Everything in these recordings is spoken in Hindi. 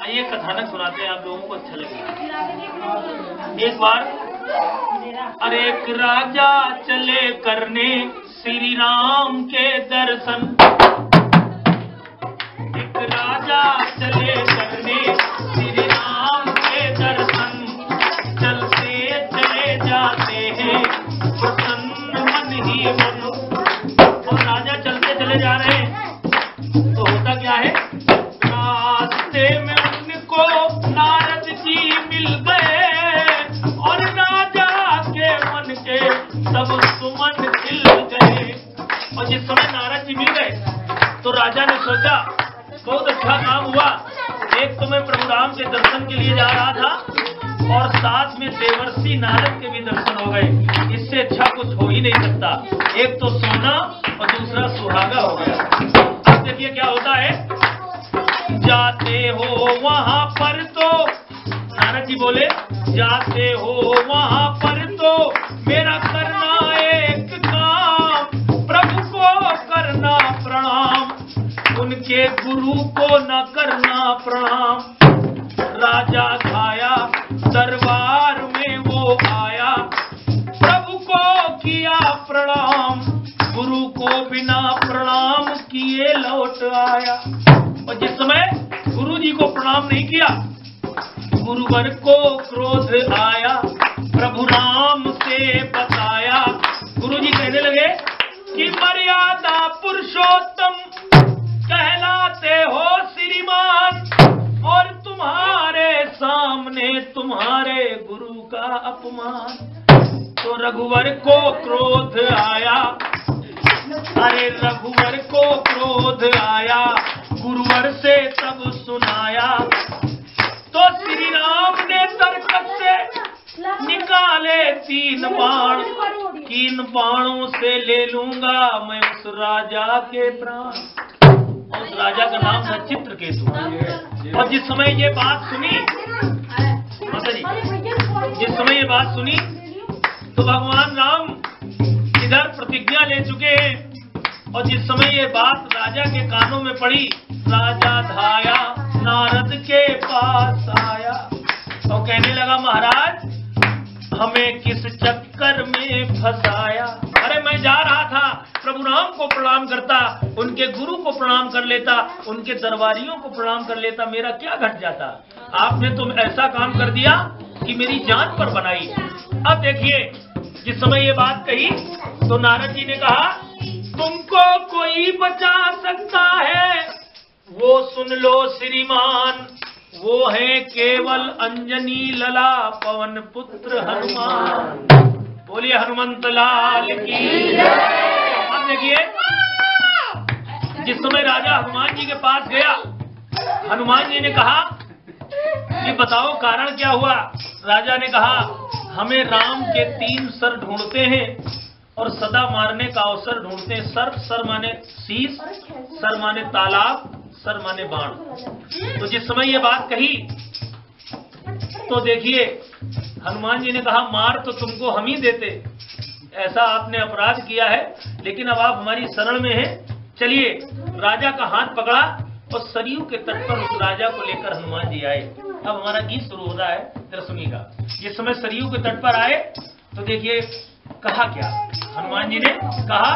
आइए कथानक सुनाते हैं, आप लोगों को अच्छा लगेगा। एक बार अरे एक राजा चले करने श्री राम के दर्शन, एक राजा चले करने श्री राम के दर्शन, चलते चले जाते हैं प्रसन्न मन ही मन। और राजा चलते चले जा रहे हैं तो होता क्या है, रास्ते में उनको नारद जी मिल गए और राजा के मन के सब सुमन खिल गए। और जिस समय नारद जी मिल गए तो राजा ने सोचा बहुत अच्छा काम हुआ, एक तो मैं प्रभु राम के दर्शन के लिए जा रहा था और साथ में देवर्षि नारद के भी दर्शन हो गए, इससे अच्छा कुछ हो ही नहीं सकता। एक तो सोना और दूसरा सुहागा हो गया। अब देखिए क्या होता है, जाते हो वहां पर तो नारद जी बोले, जाते हो वहां पर तो मेरा करना एक काम, प्रभु को करना प्रणाम, उनके गुरु को न करना प्रणाम। राजा खाया दरबार में वो आया, प्रभु को किया प्रणाम, गुरु को बिना प्रणाम किए लौट आया। और जिस समय गुरु जी को प्रणाम नहीं किया, गुरुवर को क्रोध आया, प्रभु राम से बताया। गुरु जी कहने लगे कि मर्यादा पुरुषोत्तम कहलाते हो श्रीमान, और तुम्हारे सामने तुम्हारे गुरु का अपमान। तो रघुवर को क्रोध आया, अरे रघुवर को क्रोध आया, गुरुवर से तब सुनाया। तो श्री राम ने तरकत से निकाले 3 बाण, 3 बाणों से ले लूंगा मैं उस राजा के प्राण। उस राजा का नाम था चित्रकेतु। और जिस समय ये बात सुनी माता जी, जिस समय ये बात सुनी तो भगवान राम इधर प्रतिज्ञा ले चुके हैं। और जिस समय ये बात राजा के कानों में पड़ी, राजा धाया नारद के पास आया और कहने लगा, महाराज हमें किस चक्कर में फंसाया। अरे मैं जा रहा था, प्रभु राम को प्रणाम करता, उनके गुरु को प्रणाम कर लेता, उनके दरबारियों को प्रणाम कर लेता, मेरा क्या घट जाता। आपने तुम ऐसा काम कर दिया कि मेरी जान पर बनाई। अब देखिए जिस समय ये बात कही तो नारद जी ने कहा, तुमको कोई बचा सकता है वो सुन लो श्रीमान, वो है केवल अंजनी लला पवन पुत्र हनुमान। बोलिए हनुमंत लाल की। अब देखिए जिस समय राजा हनुमान जी के पास गया, हनुमान जी ने कहा कि बताओ कारण क्या हुआ। राजा ने कहा, हमें राम के 3 सर ढूंढते हैं और सदा मारने का अवसर ढूंढते हैं। सर माने शीश, सर माने तालाब, सर माने बाण। तो जिस समय ये बात कही तो देखिए हनुमान जी ने कहा, मार तो तुमको हम ही देते, ऐसा आपने अपराध किया है, लेकिन अब आप हमारी शरण में हैं। चलिए राजा का हाथ पकड़ा और सरयू के तट पर उस राजा को लेकर हनुमान जी आए। अब हमारा गीत शुरू हो रहा है, जरा सुनिएगा। जिस समय सरयू के तट पर आए तो देखिए कहा क्या, हनुमान जी ने कहा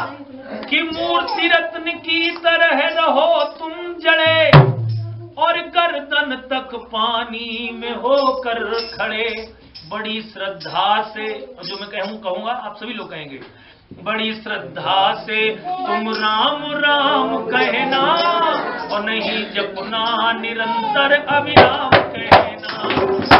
कि मूर्ति रत्न की तरह रहो तुम जड़े, और गर्दन तक पानी में होकर खड़े, बड़ी श्रद्धा से, जो मैं कहूंगा आप सभी लोग कहेंगे, बड़ी श्रद्धा से तुम राम राम कहना, और नहीं जपना निरंतर अविराम कहना।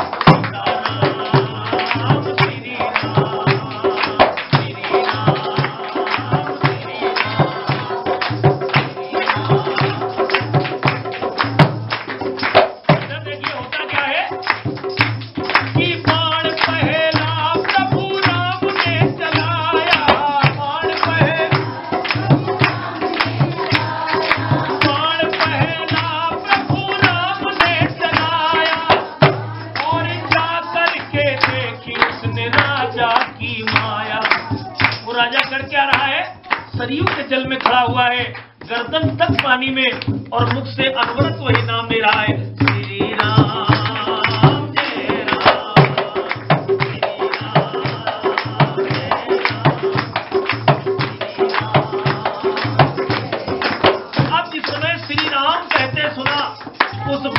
सरयू के जल में खड़ा हुआ है, गर्दन तक पानी में, और मुख से अनवरत वही नाम ले रहा है, श्री राम।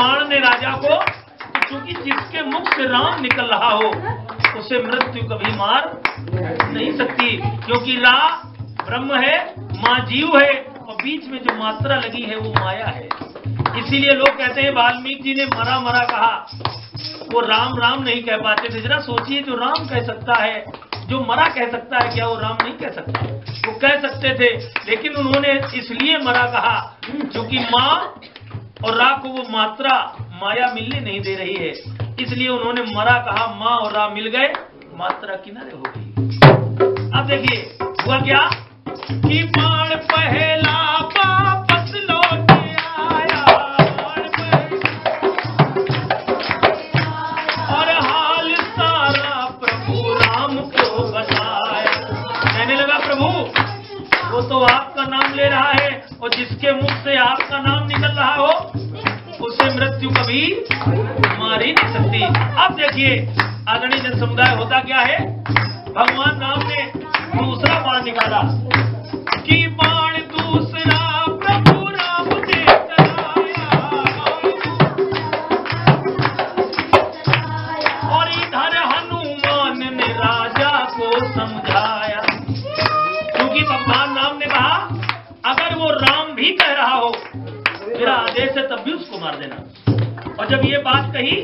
बाण ने राजा को, क्योंकि जिसके मुख से राम निकल रहा हो उसे मृत्यु कभी मार नहीं सकती, क्योंकि रा ब्रह्म है, माँ जीव है, और बीच में जो मात्रा लगी है वो माया है। इसीलिए लोग कहते हैं वाल्मीकि जी ने मरा मरा कहा, वो राम राम नहीं कह पाते थे। जरा सोचिए, जो राम कह सकता है, जो मरा कह सकता है, क्या वो राम नहीं कह सकता? वो कह सकते थे, लेकिन उन्होंने इसलिए मरा कहा क्योंकि माँ और रा को वो मात्रा माया मिलने नहीं दे रही है, इसलिए उन्होंने मरा कहा। माँ और रा मिल गए, मात्रा किनारे हो गई। अब देखिए हुआ क्या कि बाण पहला वापस लौट आया, और हाल सारा प्रभु राम को बताया। कहने लगा, प्रभु वो तो आपका नाम ले रहा है, और जिसके मुख से आपका नाम निकल रहा हो उसे मृत्यु कभी मार ही नहीं सकती। अब देखिए आदरणीय जन समुदाय, होता क्या है, भगवान राम ने दूसरा बाण निकाला कि बाण दूसरा प्रभु राम ने चलाया, और इधर हनुमान ने राजा को समझाया। क्योंकि भगवान राम ने कहा अगर वो राम भी कह रहा हो मेरा आदेश है तब भी उसको मार देना। और जब ये बात कही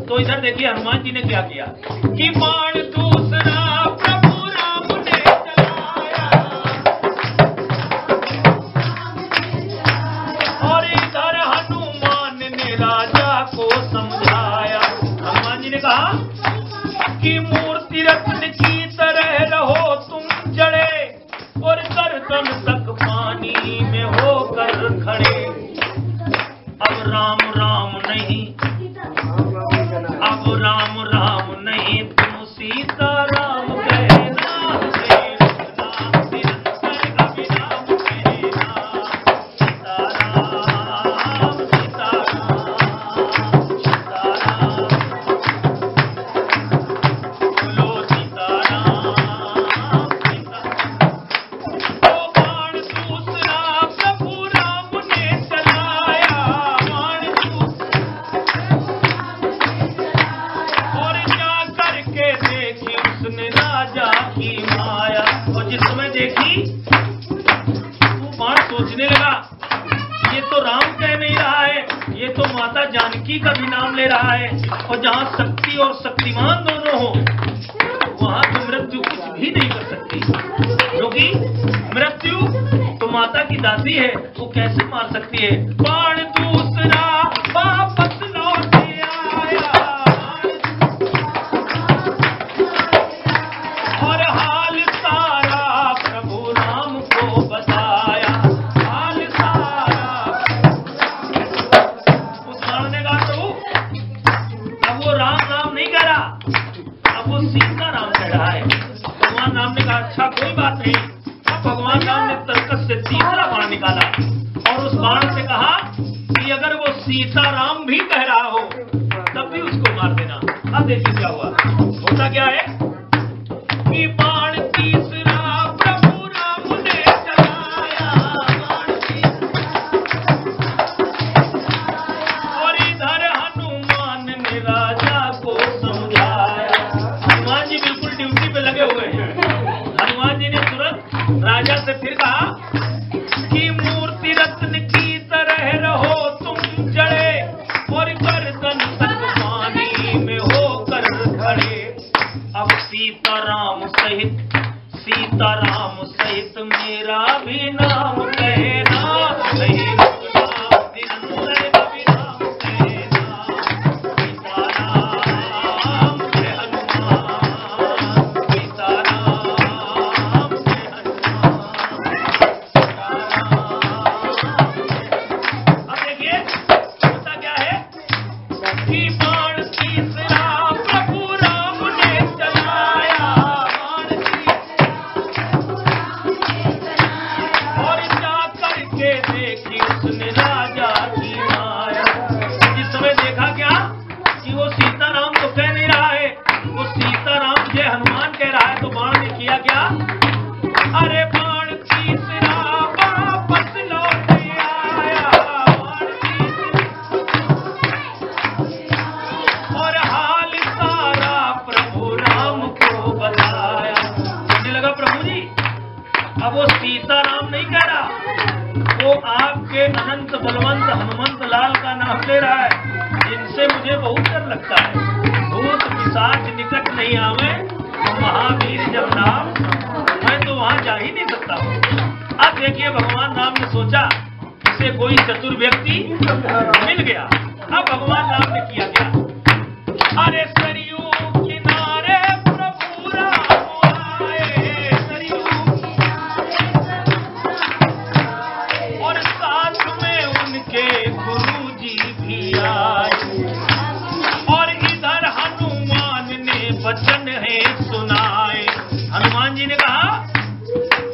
तो इधर देखिए हनुमान जी ने क्या किया कि बाण दूसरा प्रभु राम ने चलाया, और इधर हनुमान ने राजा को समझाया। हनुमान जी ने कहा कि मूर्ति रत्न की तरह रहो तुम जड़े, और गर्दन तक पानी में होकर खड़े। अब राम राम नहीं, अब राम राम नहीं, तुम सीता राम कहना, निरंतर अभिराम कहना। सीता राम सीता राम सीता राम, बोलो सीता राम सीता। तो बाण दूसरा प्रभु राम ने चलाया, और जा करके देखी उसने राजा की माया। और जिस समय देखी वो बाण सोचने लगा ये तो राम कह नहीं रहा है, ये तो माता जानकी का भी नाम ले रहा है, और जहाँ शक्ति और शक्तिमान दोनों हो वहां तो मृत्यु कुछ भी नहीं कर सकती, क्योंकि मृत्यु तो माता की दासी है, वो कैसे मार सकती है। बाण दूसरा वापस लौट आया, और हाल सारा प्रभु राम को बताया। हाल सारा उस बाण ने कहा प्रभु अब वो राम राम नहीं कह रहा, अब वो सीता राम कह रहा है। भगवान राम ने कहा अच्छा कोई बात नहीं। अब भगवान राम ने तर्कस से तीसरा बाण निकाला, और उस बाण से कहा कि अगर वो सीता राम भी कह रहा हो तब भी उसको मार देना। अब देखिए क्या हुआ, होता क्या है कि बाण तीसरा प्रभु राम ने चलाया, और इधर हनुमान ने राजा को समझाया। हनुमान जी बिल्कुल ड्यूटी पे लगे हुए हैं। हनुमान जी ने तुरंत राजा से फिर कहा कि मूर्ति रत्न की तरह रहो तुम जड़े, और गर्दन तक पानी में होकर खड़े। अब सीताराम सहित मेरा भी नाम कहना, नहीं रुकना निरंतर अभिराम कहना। सीताराम जय हनुमान, सीताराम जय हनुमान, सीताराम। अब देखिए होता क्या है कि बाण तीसरा प्रभु राम ने चलाया, बाण नहीं आवे महावीर जब नाम, मैं तो वहां जा ही नहीं सकता हूँ। अब देखिए भगवान राम ने सोचा इसे कोई चतुर व्यक्ति मिल गया। अब भगवान राम ने किया क्या, अरे सरयू किनारे प्रभु राम आए, सरयू और साथ में उनके गुरु जी भी आए, और इधर हनुमान ने वचन है सुनाए। हनुमान जी ने कहा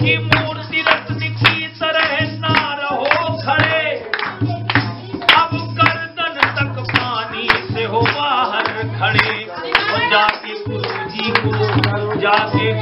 कि मूर्ति रत्न की तरह ना रहो खड़े, अब गर्दन तक पानी से हो बाहर खड़े। और जाके गुरु जी को जाके